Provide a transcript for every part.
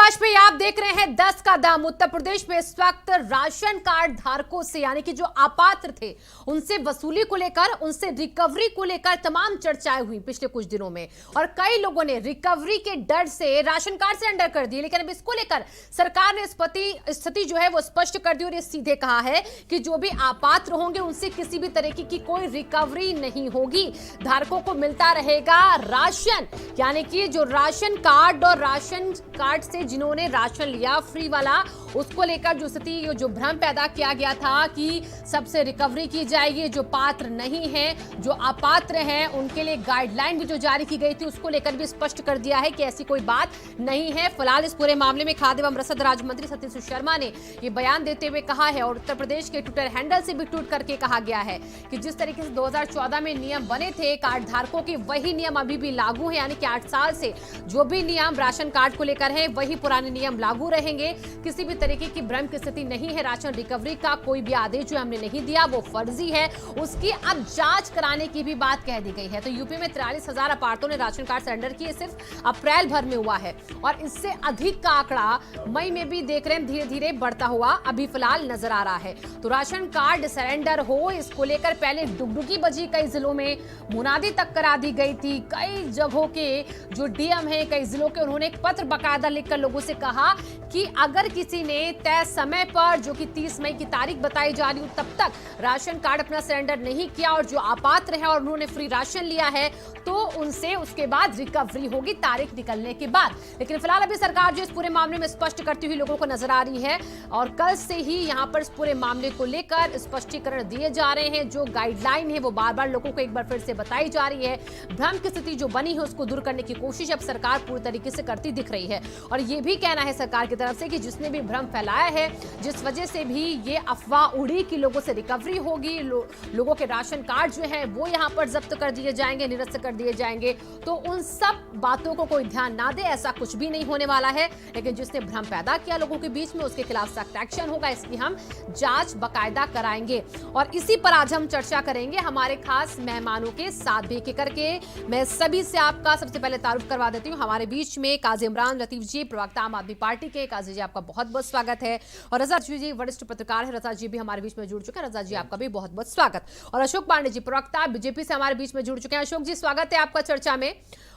वाजपेयी, आप देख रहे हैं 10 का दम। उत्तर प्रदेश में इस वक्त राशन कार्ड धारकों से, यानी कि जो अपात्र थे, उनसे वसूली को लेकर, उनसे रिकवरी को लेकर तमाम चर्चाएं हुई पिछले कुछ दिनों में। और कई लोगों ने रिकवरी के डर से राशन कार्ड सरेंडर कर दिए। लेकिन अब इसको लेकर सरकार ने स्थिति जो है वो स्पष्ट कर दी और ये सीधे कहा है कि जो भी अपात्र होंगे उनसे किसी भी तरीके की कोई रिकवरी नहीं होगी। धारकों को मिलता रहेगा राशन, यानी कि जो राशन कार्ड और राशन कार्ड से जिन्होंने राशन लिया फ्री वाला, उसको लेकर जो स्थिति, जो भ्रम पैदा किया गया था कि सबसे रिकवरी की जाएगी। जो पात्र नहीं है, जो अपात्र हैं, उनके लिए गाइडलाइन भी जो जारी की गई थी उसको लेकर भी स्पष्ट कर दिया है कि ऐसी कोई बात नहीं है। फिलहाल इस पूरे मामले में खाद्य एवं रसद राज्य मंत्री सतीश शर्मा ने ये बयान देते हुए कहा है, और उत्तर प्रदेश के ट्विटर हैंडल से भी ट्वीट करके कहा गया है कि जिस तरीके से 2014 में नियम बने थे कार्ड धारकों के, वही नियम अभी भी लागू है। यानी कि 8 साल से जो भी नियम राशन कार्ड को लेकर है वही पुराने नियम लागू रहेंगे। किसी भी तरीके की भ्रम की स्थिति नहीं है। राशन रिकवरी का कोई भी आदेश जो हमने नहीं दिया वो फर्जी है, उसकी अब जांच कराने की भी बात कह दी गई है। तो यूपी में 43,000 अपार्तों ने राशन कार्ड सरेंडर किए, सिर्फ अप्रैल भर में हुआ है, और इससे अधिक का आंकड़ा मई में भी देख रहे हैं धीरे धीरे बढ़ता हुआ अभी फिलहाल नजर आ रहा है। तो राशन कार्ड सरेंडर हो, इसको लेकर पहले डुगडुगी बजी, कई जिलों में मुनादी तक करा दी गई थी। कई जगहों के जो डीएम है कई जिलों के, उन्होंने एक पत्र बाकायदा लिखकर लोगों से कहा कि अगर किसी ने तय समय पर, जो कि 30 मई की तारीख बताई जा रही हो, तब तक राशन कार्ड अपना सरेंडर नहीं किया और जो अपात्र है और उन्होंने फ्री राशन लिया है, तो उनसे उसके बाद रिकवरी होगी तारीख निकलने के बाद। लेकिन फिलहाल अभी सरकार जो इस पूरे मामले में स्पष्ट करती हुई लोगों को नजर आ रही है, और कल से ही यहां पर इस पूरे मामले को लेकर स्पष्टीकरण दिए जा रहे हैं। जो गाइडलाइन है वो बार बार लोगों को एक बार फिर से बताई जा रही है। भ्रम की स्थिति जो बनी है उसको दूर करने की कोशिश अब सरकार पूरी तरीके से करती दिख रही है। और ये भी कहना है सरकार की तरफ से कि जिसने भी भ्रम फैलाया है, जिस वजह से भी ये अफवाह उड़ी कि लोगों से रिकवरी होगी, लोगों के राशन कार्ड जो है वो यहाँ पर जब्त कर दिए जाएंगे, निरस्त कर दिए जाएंगे, तो उन सब बातों को कोई ध्यान ना दे, ऐसा कुछ भी नहीं होने वाला है। लेकिन जिसने भ्रम पैदा किया लोगों के बीच में, उसके खिलाफ सख्त एक्शन होगा, इसकी हम जांच बाकायदा कराएंगे। और इसी पर आज हम चर्चा करेंगे हमारे खास मेहमानों के साथ भी। करके मैं सभी से आपका सबसे पहले तारुफ करवा देती हूँ। हमारे बीच में काजी इमरान लतीफ जी, प्रवक्ता आम आदमी पार्टी के। काजी जी, आपका बहुत बहुत स्वागत है। और रजा जी वरिष्ठ पत्रकार है, रजा जी भी हमारे बीच में जुड़ चुके हैं। रजा जी, आपका भी बहुत बहुत स्वागत। और अशोक पांडे जी, प्रवक्ता बीजेपी से हमारे बीच में जुड़ चुके हैं। अशोक जी, स्वागत है आपका चर्चा में।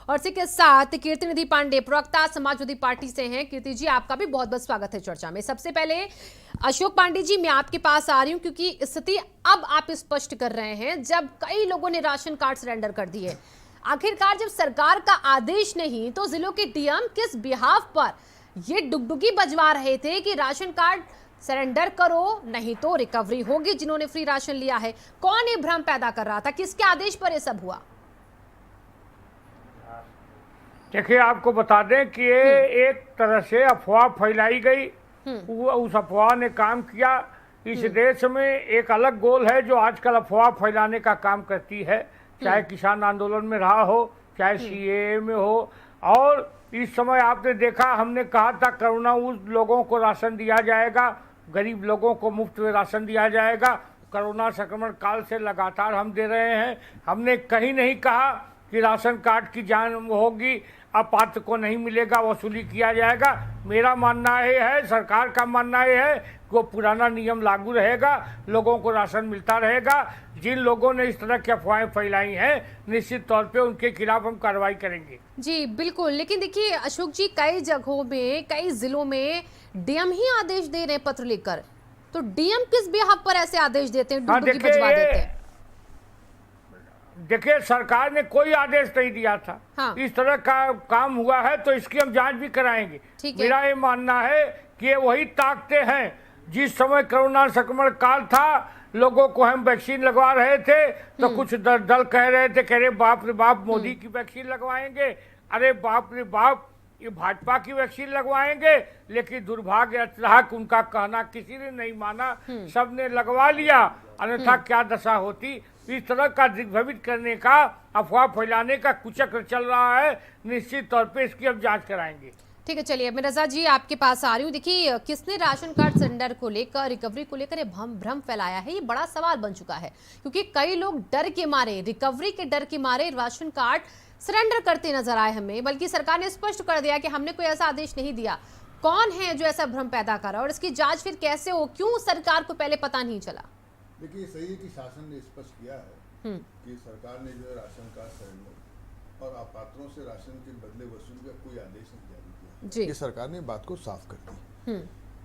और इसी के साथ कीर्तिनिधि पांडे, प्रवक्ता समाजवादी पार्टी से हैं। कीर्ति जी, आपका भी बहुत बहुत स्वागत है चर्चा में। सबसे पहले अशोक पांडे जी, मैं आपके पास आ रही हूं क्योंकि स्थिति अब आप स्पष्ट कर रहे हैं जब कई लोगों ने राशन कार्ड सरेंडर कर दिए। आखिरकार जब सरकार का आदेश नहीं, तो जिलों के डीएम किस बिहाफ पर ये डुगडुगी बजवा रहे थे कि राशन कार्ड सरेंडर करो, नहीं तो रिकवरी होगी जिन्होंने फ्री राशन लिया है? कौन ये भ्रम पैदा कर रहा था? किसके आदेश पर ये सब हुआ? देखिए, आपको बता दें कि ये एक तरह से अफवाह फैलाई गई। उस अफवाह ने काम किया। इस देश में एक अलग गोल है जो आजकल अफवाह फैलाने का काम करती है, चाहे किसान आंदोलन में रहा हो, चाहे सीएए में हो। और इस समय आपने देखा, हमने कहा था कोरोना उस लोगों को राशन दिया जाएगा, गरीब लोगों को मुफ्त में राशन दिया जाएगा। कोरोना संक्रमण काल से लगातार हम दे रहे हैं। हमने कहीं नहीं कहा कि राशन कार्ड की जान होगी, अपात्र को नहीं मिलेगा, वसूली किया जाएगा। मेरा मानना ये है, सरकार का मानना ये है कि वो पुराना नियम लागू रहेगा, लोगों को राशन मिलता रहेगा। जिन लोगों ने इस तरह की अफवाहें फैलाई हैं, निश्चित तौर पे उनके खिलाफ हम कार्रवाई करेंगे। जी बिल्कुल। लेकिन देखिए अशोक जी, कई जगहों में, कई जिलों में डीएम ही आदेश दे रहे हैं पत्र लिखकर, तो डीएम किस बिहाफ पर ऐसे आदेश देते हैं, डुगडुगी बजवा देते हैं? देखिए, सरकार ने कोई आदेश नहीं दिया था। हाँ। इस तरह का काम हुआ है तो इसकी हम जांच भी कराएंगे। मेरा ये मानना है कि वही ताकते हैं। जिस समय कोरोना संक्रमण काल था, लोगों को हम वैक्सीन लगवा रहे थे, तो कुछ दल कह रहे थे, कह रहे बाप रे बाप मोदी की वैक्सीन लगवाएंगे, अरे बाप रे बाप ये भाजपा की वैक्सीन लगवाएंगे। लेकिन दुर्भाग्य रहा कि उनका कहना किसी ने नहीं माना, सबने लगवा लिया, अन्यथा क्या दशा होती। इस तरह का दिग्भ्रमित करने का, अफवाह फैलाने का कुचक्र चल रहा है। निश्चित तौर पे इसकी अब जांच कराएंगे। ठीक है, चलिए मैं रजा जी आपके पास आ रही हूँ। देखिए, किसने राशन कार्ड सरेंडर को लेकर, रिकवरी को लेकर भ्रम फैलाया है, ये बड़ा सवाल बन चुका है। क्योंकि कई लोग डर के मारे, रिकवरी के डर के मारे राशन कार्ड सरेंडर करते नजर आए हमें। बल्कि सरकार ने स्पष्ट कर दिया कि हमने कोई ऐसा आदेश नहीं दिया। कौन है जो ऐसा भ्रम पैदा कर रहा है और इसकी जांच फिर कैसे हो, क्यों सरकार को पहले पता नहीं चला? देखिए, सही है कि शासन ने स्पष्ट किया है कि सरकार ने जो है राशन कार्ड सरेंडर और अपात्रों से राशन के बदले वसूली का कोई आदेश नहीं जारी किया जी। ये सरकार ने बात को साफ कर दी।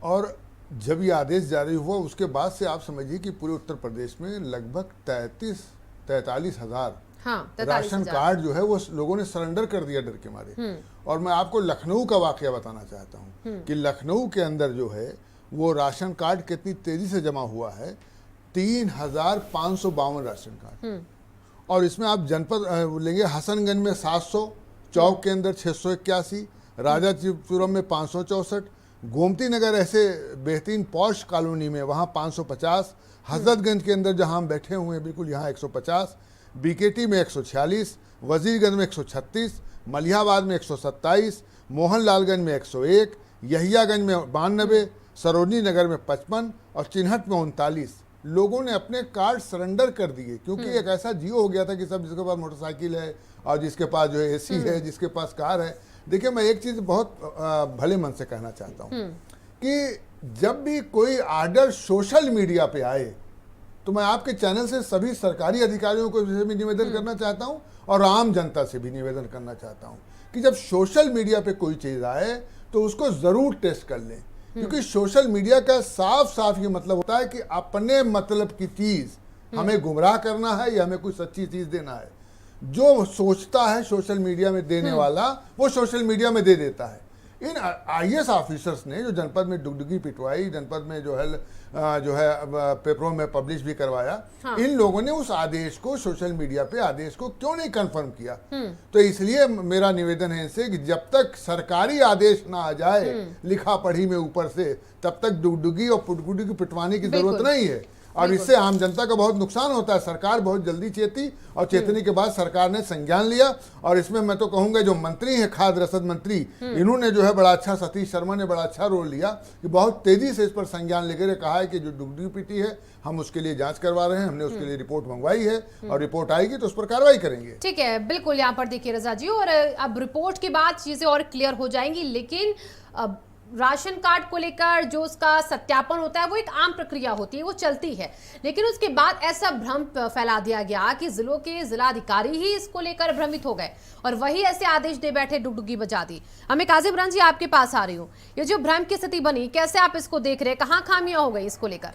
और जब ये आदेश जारी हुआ उसके बाद से आप समझिए कि पूरे उत्तर प्रदेश में लगभग 43 हजार राशन कार्ड जो है वो लोगों ने सरेंडर कर दिया डर के मारे। और मैं आपको लखनऊ का वाकया बताना चाहता हूँ कि लखनऊ के अंदर जो है वो राशन कार्ड कितनी तेजी से जमा हुआ है, 3,552 राशन कार्ड। और इसमें आप जनपद लेंगे, हसनगंज में 700, चौक के अंदर 681, राजापुरम में 564, गोमती नगर ऐसे बेहतरीन पॉश कॉलोनी में वहाँ 550, हजरतगंज के अंदर जहाँ हम बैठे हुए हैं बिल्कुल यहाँ 150, बीकेटी में 146, वजीरगंज में 136, मलिहाबाद में 127, मोहनलालगंज में 101, यहियागंज में 92, सरोजनी नगर में 55 और चिन्हट में 39 लोगों ने अपने कार्ड सरेंडर कर दिए। क्योंकि एक ऐसा जियो हो गया था कि सब जिसके पास मोटरसाइकिल है और जिसके पास जो है एसी है, जिसके पास कार है। देखिए, मैं एक चीज़ बहुत भले मन से कहना चाहता हूँ कि जब भी कोई आर्डर सोशल मीडिया पे आए तो मैं आपके चैनल से सभी सरकारी अधिकारियों को भी निवेदन करना चाहता हूं और आम जनता से भी निवेदन करना चाहता हूं कि जब सोशल मीडिया पे कोई चीज़ आए तो उसको ज़रूर टेस्ट कर लें। क्योंकि सोशल मीडिया का साफ साफ ये मतलब होता है कि अपने मतलब की चीज़ हमें गुमराह करना है या हमें कोई सच्ची चीज़ देना है। जो सोचता है सोशल मीडिया में देने वाला वो सोशल मीडिया में दे देता है। इन IAS ऑफिसर्स ने जो जनपद में डुगडुगी पिटवाई, जनपद में जो है पेपरों में पब्लिश भी करवाया, इन लोगों ने उस आदेश को सोशल मीडिया पे आदेश को क्यों नहीं कंफर्म किया? तो इसलिए मेरा निवेदन है इनसे कि जब तक सरकारी आदेश ना आ जाए लिखा पढ़ी में ऊपर से, तब तक डुगडुगी और पुटगुडी की पिटवाने की जरूरत नहीं है। और इससे आम जनता का बहुत नुकसान होता है। सरकार बहुत जल्दी चेती और चेतने के बाद सरकार ने संज्ञान लिया। और इसमें मैं तो कहूंगा जो मंत्री हैं, खाद्य रसद मंत्री, इन्होंने जो है बड़ा अच्छा, सतीश शर्मा ने बड़ा अच्छा रोल लिया कि बहुत तेजी से इस पर संज्ञान लेकर कहा है कि जो डुगडुगी पिटी है हम उसके लिए जांच करवा रहे हैं, हमने उसके लिए रिपोर्ट मंगवाई है और रिपोर्ट आएगी तो उस पर कार्रवाई करेंगे। ठीक है, बिल्कुल। यहाँ पर देखिए रजा जी, और अब रिपोर्ट के बाद चीजें और क्लियर हो जाएंगी। लेकिन अब राशन कार्ड को लेकर जो उसका सत्यापन होता है वो एक आम प्रक्रिया होती है, वो चलती है। लेकिन उसके बाद ऐसा भ्रम फैला दिया गया कि जिलों के जिलाधिकारी ही इसको लेकर भ्रमित हो गए और वही ऐसे आदेश दे बैठे, डुगडुगी बजा दी। हमें काजिम रंजी आपके पास आ रही हूँ, ये जो भ्रम की स्थिति बनी, कैसे आप इसको देख रहे हैं, कहाँ खामियां हो गई इसको लेकर?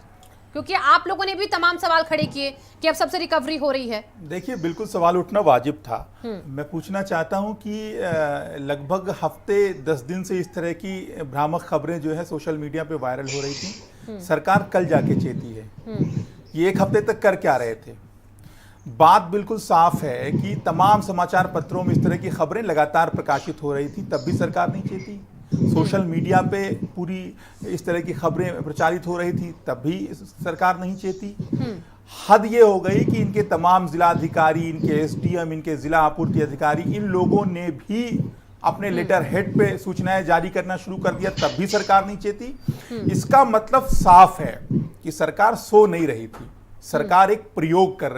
क्योंकि आप लोगों ने भी तमाम सवाल खड़े किए कि अब सबसे रिकवरी हो रही है। देखिए, बिल्कुल सवाल उठना वाजिब था। मैं पूछना चाहता हूं कि लगभग हफ्ते 10 दिन से इस तरह की भ्रामक खबरें जो है सोशल मीडिया पे वायरल हो रही थी। सरकार कल जाके चेती है। ये एक हफ्ते तक कर क्या रहे थे? बात बिल्कुल साफ है कि तमाम समाचार पत्रों में इस तरह की खबरें लगातार प्रकाशित हो रही थी, तब भी सरकार नहीं चेती। सोशल मीडिया पे पूरी इस तरह की खबरें प्रचारित हो रही थी, तब भी सरकार नहीं चेती। हद ये हो गई कि इनके तमाम जिलाधिकारी, इनके SDM, इनके जिला आपूर्ति अधिकारी, इन लोगों ने भी अपने लेटर हेड पे सूचनाएं जारी करना शुरू कर दिया, तब भी सरकार नहीं चेती। इसका मतलब साफ है कि सरकार सो नहीं रही थी। सरकार एक प्रयोग कर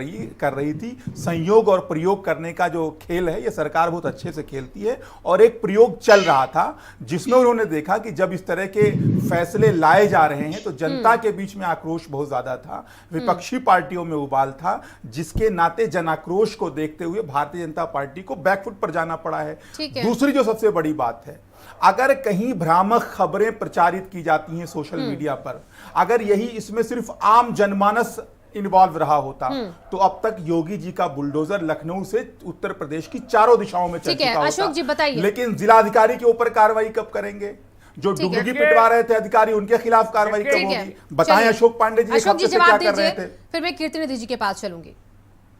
रही थी। संयोग और प्रयोग करने का जो खेल है ये सरकार बहुत अच्छे से खेलती है। और एक प्रयोग चल रहा था जिसमें उन्होंने देखा कि जब इस तरह के फैसले लाए जा रहे हैं तो जनता के बीच में आक्रोश बहुत ज्यादा था, विपक्षी पार्टियों में उबाल था, जिसके नाते जन आक्रोश को देखते हुए भारतीय जनता पार्टी को बैकफुट पर जाना पड़ा है। दूसरी जो सबसे बड़ी बात है, अगर कहीं भ्रामक खबरें प्रचारित की जाती हैं सोशल मीडिया पर, अगर यही इसमें सिर्फ आम जनमानस इन्वॉल्व रहा होता तो अब तक योगी जी का बुलडोजर लखनऊ से उत्तर प्रदेश की चारों दिशाओं में चल चुका होता। अशोक जी बताइए, लेकिन जिलाधिकारी के ऊपर कार्रवाई कब करेंगे? जो डुगडुगी पिटवा रहे थे अधिकारी, उनके खिलाफ कार्रवाई कब होगी? बताएं अशोक पांडे जी, अशोक जी क्या कर रहे थे? फिर मैं कीर्ति निधि जी के पास चलूंगी।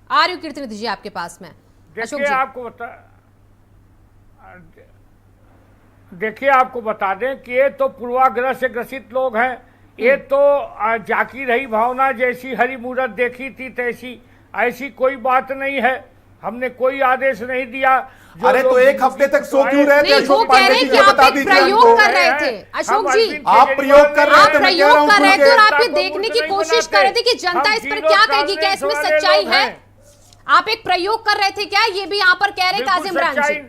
आ रही हूँ कीर्ति निधि जी आपके पास में। देखिए आपको बता दें कि ये तो पूर्वाग्रह से ग्रसित लोग हैं। ये तो जाकी रही भावना, जैसी हरी मूरत देखी थी तैसी, ऐसी कोई बात नहीं है। हमने कोई आदेश नहीं दिया। अरे तो एक हफ्ते तक सो क्यों रहे थे? अशोक पांडे जी बता दीजिए। प्रयोग कर रहे थे अशोक जी, आप प्रयोग कर रहे थे, प्रयोग कर रहे थे और आप ये देखने की कोशिश कर रहे थे कि जनता इस पर क्या कहेगी, क्या इसमें सच्चाई है। आप एक प्रयोग कर रहे थे क्या, ये भी यहाँ पर कह रहे काजिम रंजी?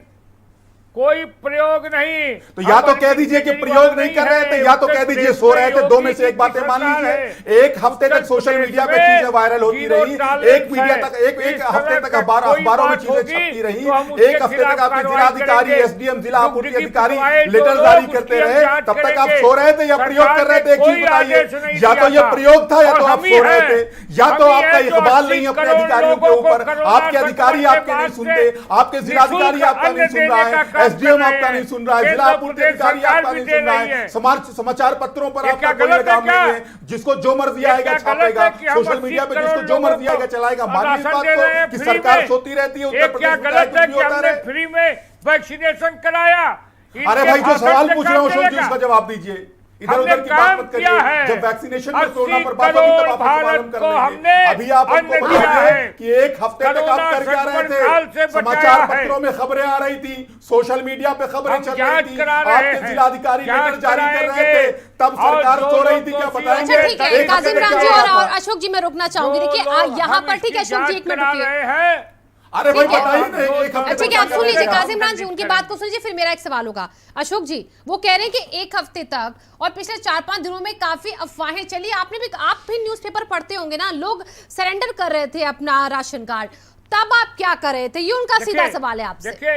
कोई प्रयोग नहीं। तो या तो कह दीजिए कि प्रयोग नहीं कर रहे थे, या तो कह दीजिए सो रहे थे। दो में से एक बातें मान लीजिए। एक हफ्ते तक सोशल मीडिया पे चीजें वायरल होती रही, एक मीडिया तक एक हफ्ते तक अखबारों में चीजें छपती रही, एक हफ्ते तक आपके जिलाधिकारी, एसडीएम, जिला आपूर्ति अधिकारी लेटर जारी करते रहे। तब तक आप सो रहे थे या प्रयोग कर रहे थे? एक चीज बताइए, या तो यह प्रयोग था या तो आप सो रहे थे, या तो आपका इकबाल नहीं अपने अधिकारियों के ऊपर, आपके अधिकारी आपके नहीं सुनते, आपके जिलाधिकारी आपका नहीं सुन रहा है, एसडीएम आपका नहीं सुन रहा है, जिला आपूर्ति अधिकारी आपका नहीं सुन रहा है, समाचार पत्रों पर आपका कोई लगाम नहीं है। जिसको जो मर्जी आएगा छापेगा, सोशल मीडिया पे जिसको जो मर्जी आएगा चलाएगा। मानिए इस बात को कि सरकार सोती रहती है, उत्तर प्रदेश में गलत है कि हमने है। फ्री में वैक्सीनेशन कराया। अरे भाई, जो सवाल पूछ रहा हूं अशोक जी, उसका जवाब दीजिए। इधर उधर की बात मत करिए। है। जब वैक्सीनेशन पर कोरोना पर बात होगी तब आपको मालूम कर लेंगे। अभी आप हमको बताइए कि एक हफ्ते तक आप कर क्या रहे थे? समाचार पत्रों में खबरें आ रही थी, सोशल मीडिया पे खबरें चल रही थी, आपके जिलाधिकारी लेटर जारी कर रहे थे, तब सरकार सो रही थी। क्या बताएंगे? अच्छा ठीक है काजिम राम जी और अशोक जी, मैं रुकना चाहूंगी। देखिए यहाँ पर ठीक है अशोक जी, एक मिनट रुकिए। अरे भाई बताइए। ठीक है, आप सुन लीजिए काजिम राम जी, उनकी बात को सुन लीजिए, फिर मेरा एक सवाल होगा। अशोक जी, वो कह रहे हैं कि एक हफ्ते तक और पिछले 4-5 दिनों में काफी अफवाहें चली। आप भी न्यूज़पेपर पढ़ते होंगे ना, लोग सरेंडर कर रहे थे अपना राशन कार्ड, तब आप क्या कर रहे थे? ये उनका सीधा सवाल है आपसे। देखिए,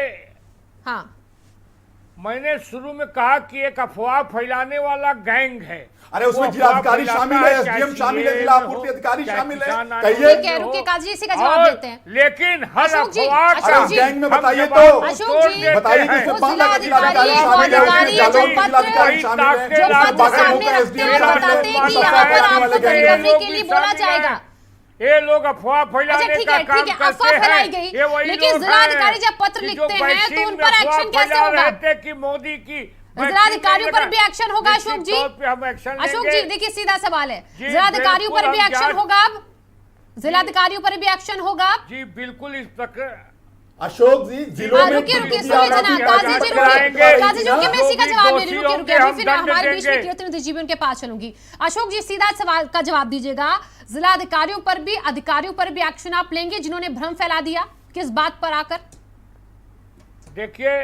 हाँ, मैंने शुरू में कहा कि एक अफवाह फैलाने वाला गैंग है। अरे उसमें जिलाधिकारी शामिल है, एसडीएम शामिल है, जिला आपूर्ति अधिकारी शामिल है। कहिए, रुकिए काजी, इसी का जवाब देते हैं। लेकिन हर अशोक जी, अफवाह अशोक जी, गैंग में बताइए तो अशोक जी, बताइए कि उसमें बांदा का जिलाधिकारी शामिल है, उसमें जालौन के जिलाधिकारी शामिल है, जो पत्र सामने रखते हैं बताते हैं कि यहाँ पर आपको रिकवरी के लिए बोला जाएगा। ये लोग अफवाह फैलाने का काम करते हैं। अफवाह फैलाई गई, लेकिन जिलाधिकारी जब पत्र लिखते हैं तो उन पर एक्शन कैसे होगा? कि मोदी की जिलाधिकारियों पर भी एक्शन होगा अशोक जी? अशोक जी देखिए, सीधा सवाल है, जिलाधिकारियों पर भी एक्शन होगा? अब जिलाधिकारियों पर भी एक्शन होगा? जी बिल्कुल। इस प्रकार अशोक जी, जिलों में रुकिए सुनिए जना, काजी जी रुकिए, काजी जी रुकिए, मैं इसी का जवाब दे रही हूँ। रुकिए अभी, फिर हमारे बीच में कीर्तन जी भी उनके पास चलूंगी। अशोक जी सीधा सवाल का जवाब दीजिएगा, जिलाधिकारियों पर भी, अधिकारियों पर भी एक्शन आप लेंगे जिन्होंने भ्रम फैला दिया? किस बात पर आकर? देखिए,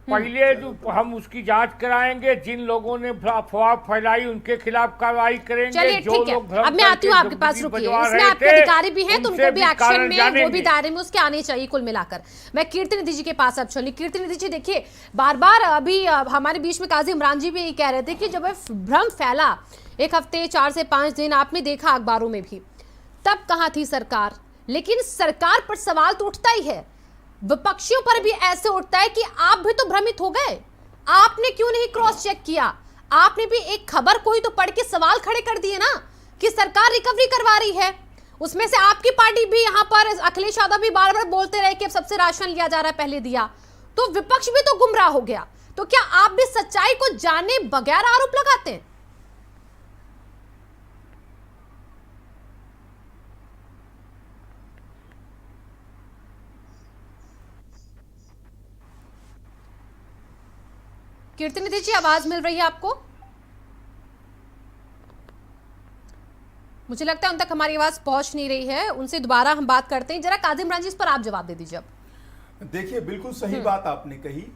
पहले जो हम उसकी जांच कराएंगे, जिन लोगों ने अफवाह फैलाई उनके खिलाफ कार्रवाई करेंगे। चलिए ठीक है, अब मैं आती हूँ आपके पास, रुकिए। इसमें आपके अधिकारी भी हैं तो उनको भी एक्शन में, वो भी दायरे में उसके आने चाहिए। कुल मिलाकर मैं कीर्तिनिधि जी के पास अब चली। कीर्तिनिधि जी देखिए, बार बार अभी हमारे बीच में काजी इमरान जी भी कह रहे थे कि जब भ्रम फैला एक हफ्ते 4 से 5 दिन, आपने देखा अखबारों में भी, तब कहाँ थी सरकार? लेकिन सरकार पर सवाल तो उठता ही है, विपक्षियों पर भी ऐसे उठता है कि आप भी तो भ्रमित हो गए, आपने क्यों नहीं क्रॉस चेक किया? आपने भी एक खबर को ही तो पढ़ के सवाल खड़े कर दिए ना कि सरकार रिकवरी करवा रही है। उसमें से आपकी पार्टी भी, यहाँ पर अखिलेश यादव भी बार बार बोलते रहे कि अब सबसे राशन लिया जा रहा है, पहले दिया, तो विपक्ष भी तो गुमराह हो गया। तो क्या आप भी सच्चाई को जाने बगैर आरोप लगाते हैं? कीर्तिनिधि जी, आवाज मिल रही है आपको? मुझे लगता है उन तक हमारी आवाज पहुंच नहीं रही है, उनसे दोबारा हम बात करते हैं। जरा काजिम इमरान जी, इस पर आप जवाब दे दीजिए। अब देखिए, बिल्कुल सही बात आपने कही।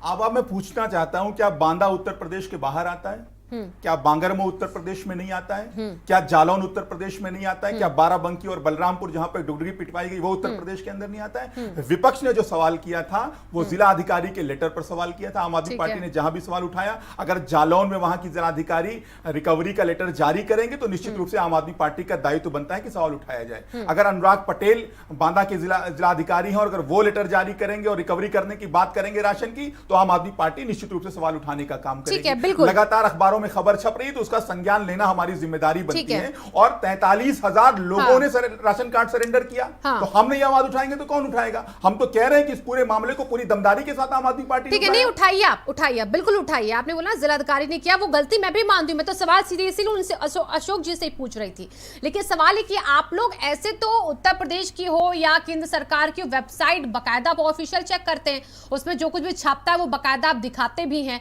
अब मैं पूछना चाहता हूं, क्या बांदा उत्तर प्रदेश के बाहर आता है? क्या बांगरमो उत्तर प्रदेश में नहीं आता है? क्या जालौन उत्तर प्रदेश में नहीं आता है? क्या बाराबंकी और बलरामपुर जहां पर डुगडुगी पिटवाई गई वो उत्तर प्रदेश के अंदर नहीं आता है? विपक्ष ने जो सवाल किया था वो जिला अधिकारी के लेटर पर सवाल किया था। आम आदमी पार्टी ने जहां भी सवाल उठाया, अगर जालौन में वहां की जिलाधिकारी रिकवरी का लेटर जारी करेंगे तो निश्चित रूप से आम आदमी पार्टी का दायित्व बनता है कि सवाल उठाया जाए। अगर अनुराग पटेल बांदा के जिलाधिकारी हैं और अगर वो लेटर जारी करेंगे और रिकवरी करने की बात करेंगे राशन की, तो आम आदमी पार्टी निश्चित रूप से सवाल उठाने का काम करेगी। लगातार अखबारों में खबर छप रही है तो उसका संज्ञान लेना हमारी जिम्मेदारी बनती है। और 43,000 लोगों ने राशन कार्ड सरेंडर किया, तो हम नहीं आवाज उठाएंगे तो कौन उठाएगा? हम तो कह रहे हैं कि इस पूरे मामले को पूरी दमदारी के साथ आम आदमी पार्टी, ठीक है, नहीं उठाइए, आप उठाइए, बिल्कुल उठाइए। आपने बोला जिलाधिकारी ने किया, वो गलती मैं भी मानती हूँ। मैं तो सवाल सीधे इसीलिए उनसे अशोक जी से ही पूछ रही थी। लेकिन सवाल है कि आप लोग ऐसे तो उत्तर प्रदेश की हो या केंद्र सरकार की वेबसाइट बाकायदा ऑफिशियल चेक करते हैं, उसमें जो कुछ भी छापता है वो बाकायदा आप दिखाते भी हैं,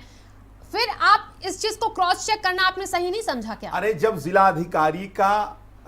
फिर आप इस चीज को क्रॉस चेक करना आपने सही नहीं समझा क्या? अरे जब जिला अधिकारी का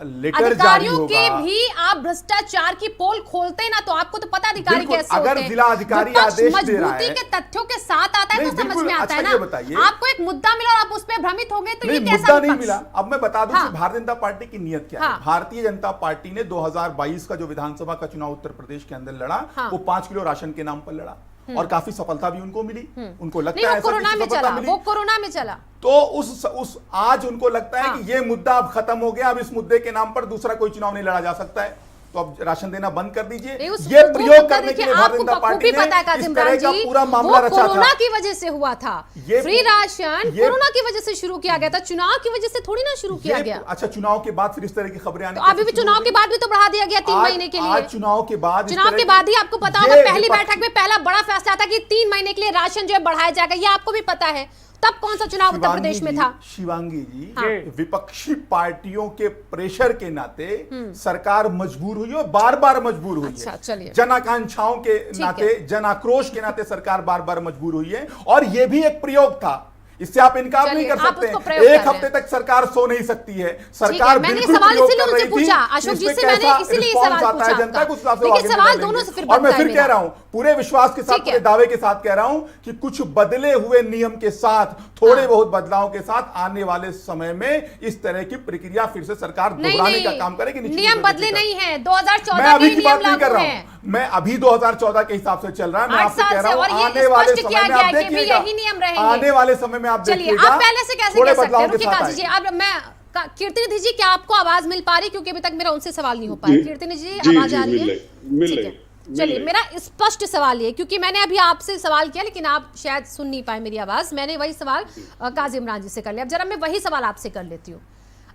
लेटर जारी अधिकारियों होगा। के भी आप भ्रष्टाचार की पोल खोलते हैं ना, तो आपको तो पता अधिकारी बिल्कुल, कैसे अगर होते हैं। जिला अधिकारी विपक्ष आदेश दे रहा मजबूती है, के तथ्यों के साथ आता है नहीं, तो समझ बिल्कुल, में आता अच्छा है ये ना। बताइए। आपको एक मुद्दा मिला और आप उस पर भ्रमित हो गए तो ये नहीं, कैसा मुद्दा नहीं विपक्ष? मिला। अब मैं बता दूं हाँ। कि भारतीय जनता पार्टी की नियत क्या है। हाँ। भारतीय जनता पार्टी ने 2022 का जो विधानसभा का चुनाव उत्तर प्रदेश के अंदर लड़ा, हाँ। वो 5 किलो राशन के नाम पर लड़ा और काफी सफलता भी उनको मिली। उनको लगता नहीं, है वो ऐसा कोरोना कि में सफलता चला, मिली। वो कोरोना में चला। तो उस आज उनको लगता है हाँ। कि ये मुद्दा अब खत्म हो गया, अब इस मुद्दे के नाम पर दूसरा कोई चुनाव नहीं लड़ा जा सकता है, तो अब राशन देना बंद कर दीजिए। नहीं, ये वो प्रयोग मुद्दा करने के देखिए, लिए भारतीय आपको जनता पार्टी बखूबी ने पता है इस काजिम तरह का रामजी, पूरा मामला वो रचा कोरोना था। की वजह से हुआ था। ये- फ्री राशन ये- कोरोना की वजह से शुरू किया गया था, चुनाव की वजह से थोड़ी ना शुरू किया गया। अच्छा, चुनाव के बाद फिर इस तरह की खबरें आने तो अभी भी चुनाव के बाद भी तो बढ़ा दिया गया 3 महीने के लिए। आज चुनाव के बाद इस चुनाव तरह के की- बाद ही आपको पता होगा ये पहली विपक्ष- बैठक में पहला बड़ा फैसला था कि 3 महीने के लिए राशन जो है बढ़ाया जाएगा, ये आपको भी पता है। तब कौन सा चुनाव उत्तर प्रदेश में था? शिवांगी जी, हाँ। विपक्षी पार्टियों के प्रेशर के नाते सरकार मजबूर हुई और बार बार मजबूर हुई अच्छा, है। चलिए। जन आकांक्षाओं के नाते, जन आक्रोश के नाते सरकार बार बार मजबूर हुई है और यह भी एक प्रयोग था, इससे आप इनकार नहीं कर चलिए, आप सकते। उसको प्रयोग कर एक रहे हफ्ते हैं। तक सरकार सो नहीं सकती है। ठीक सरकार है, मैंने बिल्कुल सवाल प्रयोग इसीलिए कर उनसे रही पूछा, थी, अशोक जी इसमें से मैंने कैसा इसीलिए रिस्पॉन्स सवाल आता है पूछा जनता को, उस हिसाब से देखिए, आगे सवाल बढ़ेंगे। दोनों से फिर और मैं बनता है फिर कह मेरा। रहा हूं, पूरे विश्वास के साथ, ठीक है। पूरे दावे के साथ कह रहा हूं कि कुछ बदले हुए नियम के साथ, थोड़े हाँ। बहुत बदलाव के साथ आने वाले समय में इस तरह की प्रक्रिया फिर से सरकार नहीं, दोहराने का नहीं, काम करेगी। निश्चित नियम रूप से बदले देखिएगा। नहीं है, मैं 2014 अभी के की नियम बात नहीं कर लागू रहा हैं। हूं, मैं अभी 2014 के हिसाब से चल रहा है। मैं 8 आपसे साल कह रहा से, हूं और ये आने वाले स्पष्ट समय किया में गया आप है कि भी देखिएगा, यही नियम रहेंगे। आने वाले समय में आप चलिए, देखिएगा, आप पहले से कैसे थोड़े कह सकते बदलाव हैं? के रुकिए साथ काजी जी, आए। अब मैं कीर्तिनिधि जी, क्या आपको आवाज मिल पा रही? क्योंकि अभी तक मेरा उनसे सवाल नहीं हो पाया। कीर्तिनिधि जी, आवाज आ रही है? मिल ठीक रही है। चलिए, मेरा स्पष्ट सवाल ये, क्योंकि मैंने अभी आपसे सवाल किया लेकिन आप शायद सुन नहीं पाए मेरी आवाज, मैंने वही सवाल काजिम इमरान जी से कर लिया। अब जरा मैं वही सवाल आपसे कर लेती हूँ।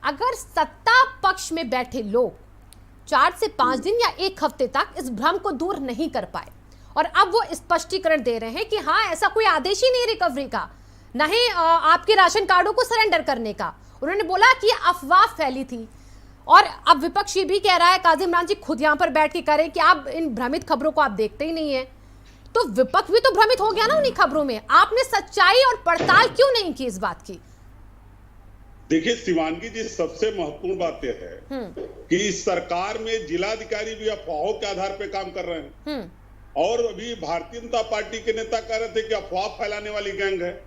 अगर सत्ता पक्ष में बैठे लोग 4 से 5 दिन या 1 हफ्ते तक इस भ्रम को दूर नहीं कर पाए और अब वो स्पष्टीकरण दे रहे हैं कि हाँ, ऐसा कोई आदेश ही नहीं रिकवरी का, नहीं आपके राशन कार्डों को सरेंडर करने का, उन्होंने बोला कि अफवाह फैली थी। और अब विपक्ष ये भी कह रहा है, काजिम इमरान जी खुद यहां पर बैठ के कह रहे हैं कि आप इन भ्रमित खबरों को आप देखते ही नहीं है, तो विपक्ष भी तो भ्रमित हो गया ना उन्हीं खबरों में। आपने सच्चाई और पड़ताल क्यों नहीं की इस बात की? देखिए शिवांगी जी, सबसे महत्वपूर्ण बात यह है कि इस सरकार में जिलाधिकारी भी अफवाहों के आधार पर काम कर रहे हैं। और अभी भारतीय जनता पार्टी के नेता कह रहे थे कि अफवाह फैलाने वाली गैंग है।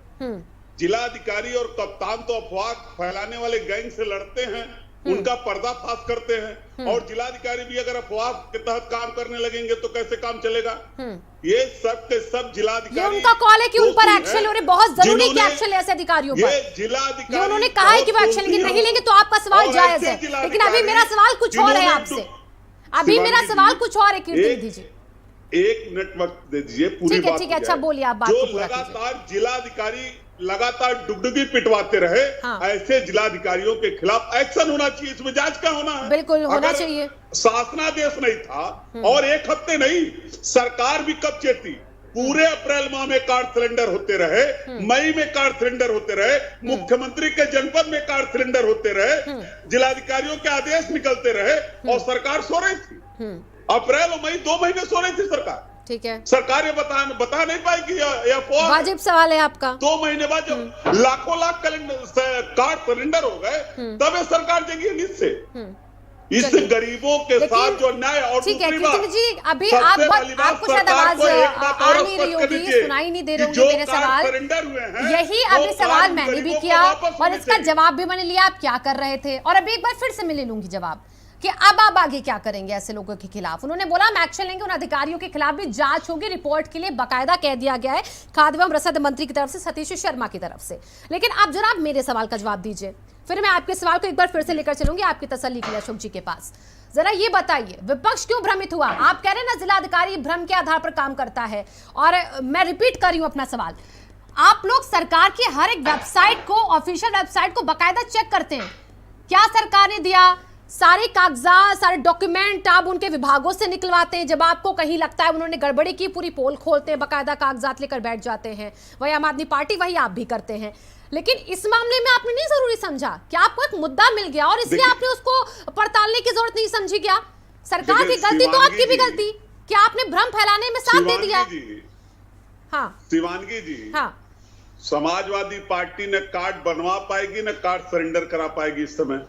जिलाधिकारी और कप्तान तो अफवाह फैलाने वाले गैंग से लड़ते हैं, उनका पर्दाफाश करते हैं, और जिलाधिकारी भी अगर अफवाह के तहत काम करने लगेंगे तो कैसे काम चलेगा? ये सब के सब जिलाधिकारी, ये उनका कॉल है कि उन पर दोषी एक्शन हैं, ले, बहुत जरूरी है कि जिन्होंने- एक्शन ले ऐसे अधिकारियों पर। ये जिलाधिकारी, ये उन्होंने कहा है कि वो एक्शन लेंगे, नहीं लेंगे तो आपका सवाल जायज है, लेकिन अभी मेरा सवाल कुछ और है आपसे। अभी मेरा सवाल कुछ और है कीर्तिनिधि जी। एक मिनट वक्त दे दीजिए, पूरी ठीक है, बात ठीक है, हो अच्छा जाए। बोलिए, आप बात जो को पूरा कीजिए। लगातार जिलाधिकारी लगातार डुगडुगी पिटवाते रहे, हाँ। ऐसे जिलाधिकारियों के खिलाफ एक्शन होना चाहिए। इसमें जांच क्या होना है? बिल्कुल होना अगर चाहिए। शासनादेश नहीं था और 1 हफ्ते नहीं, सरकार भी कब चेती? पूरे अप्रैल माह में कार्ड सिलेंडर होते रहे, मई में कार्ड सिलेंडर होते रहे, मुख्यमंत्री के जनपद में कार्ड सिलेंडर होते रहे, जिलाधिकारियों के आदेश निकलते रहे और सरकार सो रही थी। अप्रैल और मई 2 महीने सो रही थी सरकार। ठीक है, सरकार ये बता नहीं पाएगी या अफवाह? वाजिब सवाल है आपका। 2 महीने बाद जब लाखों लाख कार्ड सिलेंडर हो गए, तब ये सरकार जगी नींद से। इस चलिए। गरीबों के साथ जो अन्याय, और ठीक है दूसरी बात, कीर्तिनिधि जी, अभी सबसे आप पहली बात, आपको शायद सरकार आवाज को एक बात आ और नहीं रही स्पष्ट कर होगी, दीजिए सुनाई नहीं दे कि रहे जो होंगे मेरे कार्ड सवाल। सरेंडर हुए हैं, यही वो अभी सवाल कार्ड मैंने भी गरीबों को किया वापस और होने इसका चाहिए। जवाब भी मैंने लिया, आप क्या कर रहे थे, और अभी एक बार फिर से मैं ले लूंगी जवाब कि अब आप आगे क्या करेंगे ऐसे लोगों के खिलाफ। उन्होंने बोला हम एक्शन लेंगे, उन अधिकारियों के खिलाफ भी जांच होगी, रिपोर्ट के लिए बाकायदा कह दिया गया है खाद्य एवं रसद मंत्री की तरफ से, सतीश शर्मा की तरफ से। लेकिन अब जरा आप मेरे सवाल का जवाब दीजिए, फिर मैं आपके सवाल को एक बार फिर से लेकर चलूंगी आपकी तसल्ली के लिए अशोक जी के पास। जरा ये बताइए, विपक्ष क्यों भ्रमित हुआ? आप कह रहे हैं ना जिलाधिकारी भ्रम के आधार पर काम करता है, और मैं रिपीट कर रही हूं अपना सवाल। आप लोग सरकार की हर एक वेबसाइट को, ऑफिशियल वेबसाइट को बाकायदा चेक करते हैं, क्या सरकार ने दिया, सारे कागजात, सारे डॉक्यूमेंट आप उनके विभागों से निकलवाते हैं, जब आपको कहीं लगता है उन्होंने गड़बड़ी की पूरी पोल खोलते हैं, बाकायदा कागजात लेकर बैठ जाते हैं। वही आम आदमी पार्टी, वही आप भी करते हैं। लेकिन इस मामले में आपने नहीं जरूरी समझा कि आपको एक मुद्दा मिल गया और इसलिए आपने उसको पड़तालने की जरूरत नहीं समझी? क्या सरकार की गलती तो आपकी भी गलती, क्या आपने भ्रम फैलाने में साथ दे दिया? हाँ शिवानगी जी, हाँ, समाजवादी पार्टी न कार्ड बनवा पाएगी न कार्ड सरेंडर करा पाएगी इस समय।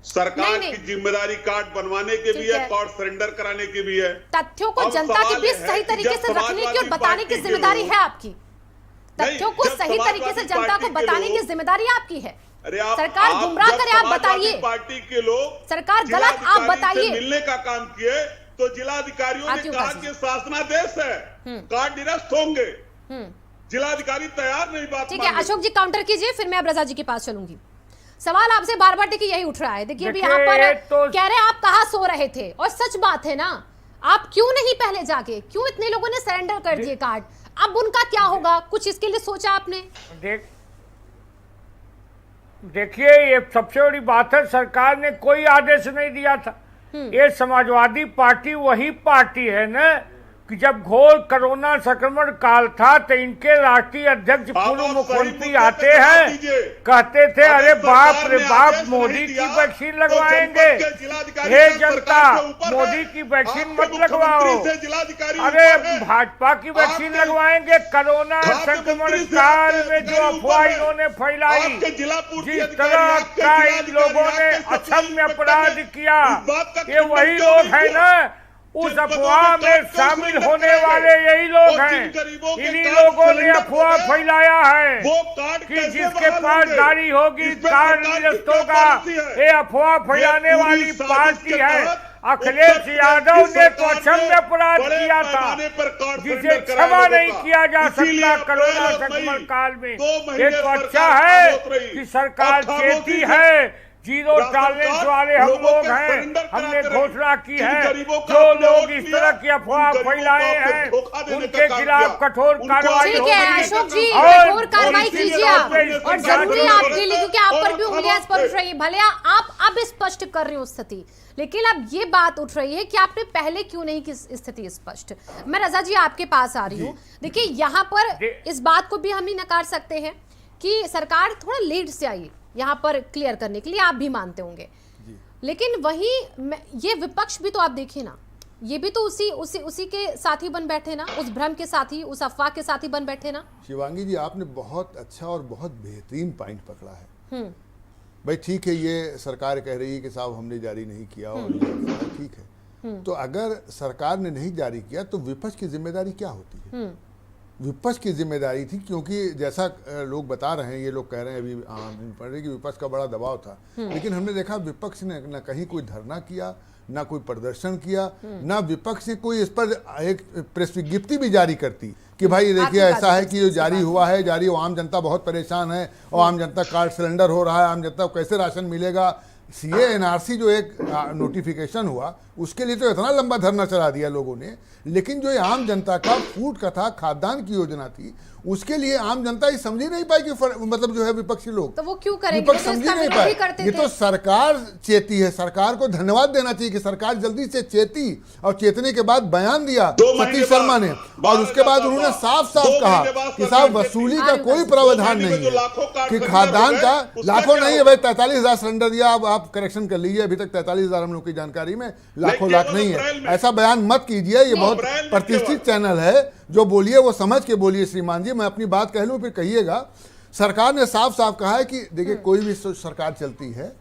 सरकार नहीं। की जिम्मेदारी कार्ड बनवाने की भी ठीक है, है। कार्ड सरेंडर कराने की भी है। तथ्यों को अब जनता के सवाल बीच है सही कि तरीके जब से रखने की और समाजवादी बताने की पार्टी के जिम्मेदारी लोग- है आपकी। तथ्यों को जब सही तरीके से समाजवादी जनता को पार्टी के बताने की लोग- जिम्मेदारी आपकी है। अरे आप सरकार गुमराह जब करे, आप समाजवादी बताइए। पार्टी के लोग सरकार गलत, आप जिलाधिकारी से बताइए। मिलने का काम किए तो जिलाधिकारियों ने आगे कहा उपाध्याय। कि शासनादेश है, कार्ड निरस्त होंगे। जिलाधिकारी तैयार नहीं बात ठीक है, मानने अशोक जी काउंटर कीजिए, फिर मैं अब रजा जी के पास चलूंगी। सवाल आपसे बार बार देखिए यही उठ रहा है। देखिए अभी देखिए, यहाँ पर ये तो- कह रहे हैं आप कहाँ सो रहे थे, और सच बात है ना, आप क्यों नहीं पहले जाके, क्यों इतने लोगों ने सरेंडर कर दिए कार्ड, अब उनका क्या होगा, कुछ इसके लिए सोचा आपने? देखिए, ये सबसे बड़ी बात है, सरकार ने कोई आदेश नहीं दिया था। ये समाजवादी पार्टी वही पार्टी है ना कि जब घोर कोरोना संक्रमण काल था तो इनके राष्ट्रीय अध्यक्ष पूर्व मुख्यमंत्री आते हैं, कहते थे अरे बाप रे बाप मोदी की वैक्सीन लगवाएंगे, हे जनता मोदी की वैक्सीन मत लगवाओ, अरे भाजपा की वैक्सीन लगवाएंगे। कोरोना संक्रमण काल में जो अफवाह इन्होंने फैलाई, जिस तरह का इन लोगों ने अक्षम्य अपराध किया, ये वही लोग हैं ना, उस अफवाह में शामिल होने वाले यही लोग हैं। इन्हीं लोगों ने अफवाह फैलाया है कि जिसके पास गाड़ी होगी कार्ड निरस्त होगा। ये अफवाह फैलाने वाली पार्टी है। अखिलेश यादव ने तो अक्षम्य अपराध किया था जिसे क्षमा नहीं किया जा सकता कोरोना संक्रमण काल में। ये तो अच्छा है कि सरकार चेती है, जीरो टॉलरेंस वाले हम लोग हैं, हमने घोषणा की है जो लोग इस तरह की अफवाह फैलाए हैं उनके खिलाफ कठोर कार्रवाई ठीक होगी। है अशोक जी, और कठोर कार्रवाई इसी कीजिए तरह आप, से इसकी और जरूरी जांच आपके लिए, क्योंकि आप पर भी उंगलियां स्पर्श उठ रही है। भले आप अब स्पष्ट कर रहे हो स्थिति, लेकिन अब ये बात उठ रही है कि आपने पहले क्यों नहीं की स्थिति स्पष्ट। मैं रजा जी आपके पास आ रही हूँ। देखिए यहाँ पर इस बात को भी हम ही नकार सकते हैं कि सरकार थोड़ा लेट से आई यहाँ पर क्लियर करने के लिए, आप भी मानते होंगे, लेकिन वहीं ये विपक्ष भी तो आप देखिए ना, ये भी तो उसी के साथी बन बैठे ना, उस भ्रम के साथी, उस अफवाह के साथी बन बैठे ना। शिवांगी जी, आपने बहुत अच्छा और बहुत बेहतरीन पॉइंट पकड़ा है। भाई ठीक है, ये सरकार कह रही है कि साहब हमने जारी नहीं किया, और ये ठीक है, तो अगर सरकार ने नहीं जारी किया तो विपक्ष की जिम्मेदारी क्या होती है? विपक्ष की जिम्मेदारी थी, क्योंकि जैसा लोग बता रहे हैं, ये लोग कह रहे हैं अभी पढ़ रहे कि विपक्ष का बड़ा दबाव था, लेकिन हमने देखा विपक्ष ने न कहीं कोई धरना किया, ना कोई प्रदर्शन किया, ना विपक्ष ने कोई इस पर एक प्रेस विज्ञप्ति भी जारी करती कि भाई ये देखिए ऐसा है कि जो जारी हुआ है, जारी हो, आम जनता बहुत परेशान है और आम जनता कार्ड सिलेंडर हो रहा है, आम जनता को कैसे राशन मिलेगा। सीए एनआरसी जो एक नोटिफिकेशन हुआ उसके लिए तो इतना लंबा धरना चला दिया लोगों ने, लेकिन जो ये आम जनता का फूड का था, खाद्यान्न की योजना थी, उसके लिए आम जनता ये समझ ही नहीं पाई कि मतलब जो है विपक्षी लोग, तो वो क्यों करेंगे? विपक्ष तो समझ इसका ही नहीं विरोध ही पाए। करते ये थे। तो सरकार चेती है, सरकार को धन्यवाद देना चाहिए कि सरकार जल्दी से चेती, और चेतने के बाद बयान दिया सतीश शर्मा ने, और उसके बाद उन्होंने साफ साफ कहा कि साहब वसूली का कोई प्रावधान नहीं है, कि खाद्यान्न का लाखों नहीं है भाई, 43,000 सिलेंडर दिया, अब आप करेक्शन कर लीजिए, अभी तक 43,000 हम लोग की जानकारी में लाखों लाख नहीं है, ऐसा बयान मत कीजिए। ये बहुत प्रतिष्ठित चैनल है, जो बोलिए वो समझ के बोलिए श्रीमान जी, मैं अपनी बात कह लूं फिर कहिएगा। सरकार ने साफ साफ कहा है कि देखिए कोई भी सरकार चलती है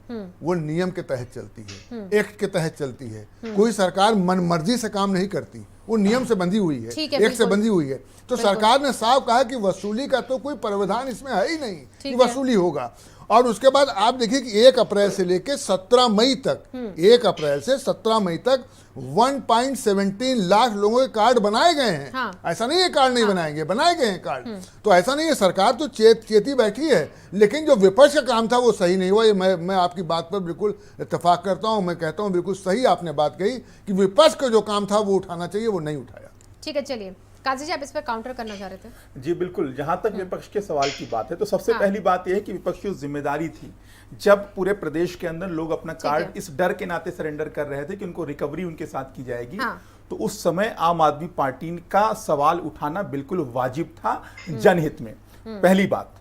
वो नियम के तहत चलती है, एक्ट के तहत चलती है, कोई सरकार मनमर्जी से काम नहीं करती, वो नियम से बंधी हुई है, एक्ट से बंधी हुई है। तो सरकार ने साफ कहा कि वसूली का तो कोई प्रावधान इसमें है ही नहीं कि वसूली होगा। और उसके बाद आप देखिए कि 1 अप्रैल से लेकर 17 मई तक, 1 अप्रैल से 17 मई तक 1.17 लाख लोगों के कार्ड बनाए गए हैं। हाँ। ऐसा नहीं है कार्ड नहीं बनाएंगे, बनाए गए हैं कार्ड। तो ऐसा नहीं है, सरकार तो चेती बैठी है, लेकिन जो विपक्ष का काम था वो सही नहीं हुआ। ये मैं आपकी बात पर बिल्कुल इत्तेफाक करता हूं। मैं कहता हूं बिल्कुल सही आपने बात कही कि विपक्ष का जो काम था वो उठाना चाहिए, वो नहीं उठाया। ठीक है, चलिए काजी जी, आप इस पर काउंटर करना चाह रहे थे। जी बिल्कुल, जहां तक विपक्ष के सवाल की बात है तो सबसे पहली बात यह है कि विपक्ष की जिम्मेदारी थी, जब पूरे प्रदेश के अंदर लोग अपना कार्ड इस डर के नाते सरेंडर कर रहे थे कि उनको रिकवरी उनके साथ की जाएगी, तो उस समय आम आदमी पार्टी का सवाल उठाना बिल्कुल वाजिब था जनहित में। पहली बात।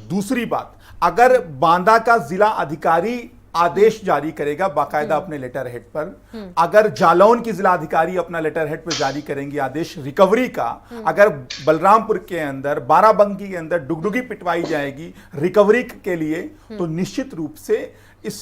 दूसरी बात, अगर बांदा का जिला अधिकारी आदेश जारी करेगा बाकायदा अपने लेटर हेड पर। अगर जालौन की जिलाधिकारी अपना लेटर हेड पर जारी करेंगी आदेश रिकवरी का, अगर बलरामपुर के अंदर, बाराबंकी के अंदर डुगडुगी पिटवाई जाएगी रिकवरी के लिए, तो निश्चित रूप से इस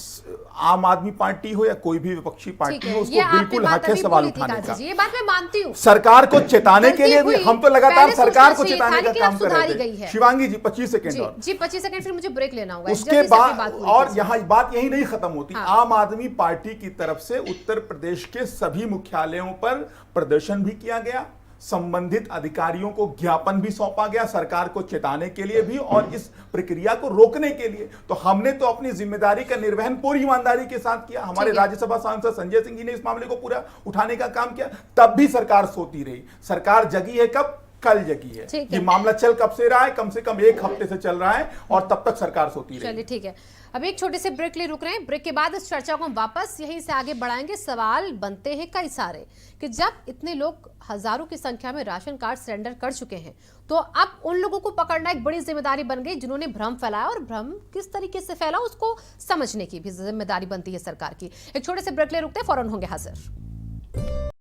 आम आदमी पार्टी हो या कोई भी विपक्षी पार्टी हो, उसको बिल्कुल हक है सवाल उठाने का। ये बात मैं मानती हूँ। सरकार को चेताने के लिए भी हम तो लगातार सरकार को चेताने का काम कर सुधारी रहे गई है। थे। शिवांगी जी 25 सेकंड और जी 25 सेकंड, फिर मुझे ब्रेक लेना होगा। उसके जल्दी से अपनी बाद पूरी और कीजिए। यहाँ बात यही नहीं खत्म होती। हाँ। आम आदमी पार्टी की तरफ से उत्तर प्रदेश के सभी मुख्यालयों पर प्रदर्शन भी किया गया, संबंधित अधिकारियों को ज्ञापन भी सौंपा गया सरकार को चेताने के लिए भी और इस प्रक्रिया को रोकने के लिए। तो हमने तो अपनी जिम्मेदारी का निर्वहन पूरी ईमानदारी के साथ किया। हमारे राज्यसभा सांसद संजय सिंह जी ने इस मामले को पूरा उठाने का काम किया, तब भी सरकार सोती रही। सरकार जगी है कब? कल जगी है। ये मामला चल कब से रहा है? कम से कम 1 हफ्ते से चल रहा है और तब तक सरकार सोती रही। चलिए ठीक है, अब एक छोटे से ब्रेक लिए रुक रहे हैं। ब्रेक के बाद इस चर्चा को हम वापस यहीं से आगे बढ़ाएंगे। सवाल बनते हैं कई सारे कि जब इतने लोग हजारों की संख्या में राशन कार्ड सरेंडर कर चुके हैं, तो अब उन लोगों को पकड़ना एक बड़ी जिम्मेदारी बन गई जिन्होंने भ्रम फैलाया, और भ्रम किस तरीके से फैला उसको समझने की भी जिम्मेदारी बनती है सरकार की। एक छोटे से ब्रेक लिए रुकते हैं, फौरन होंगे हाजिर।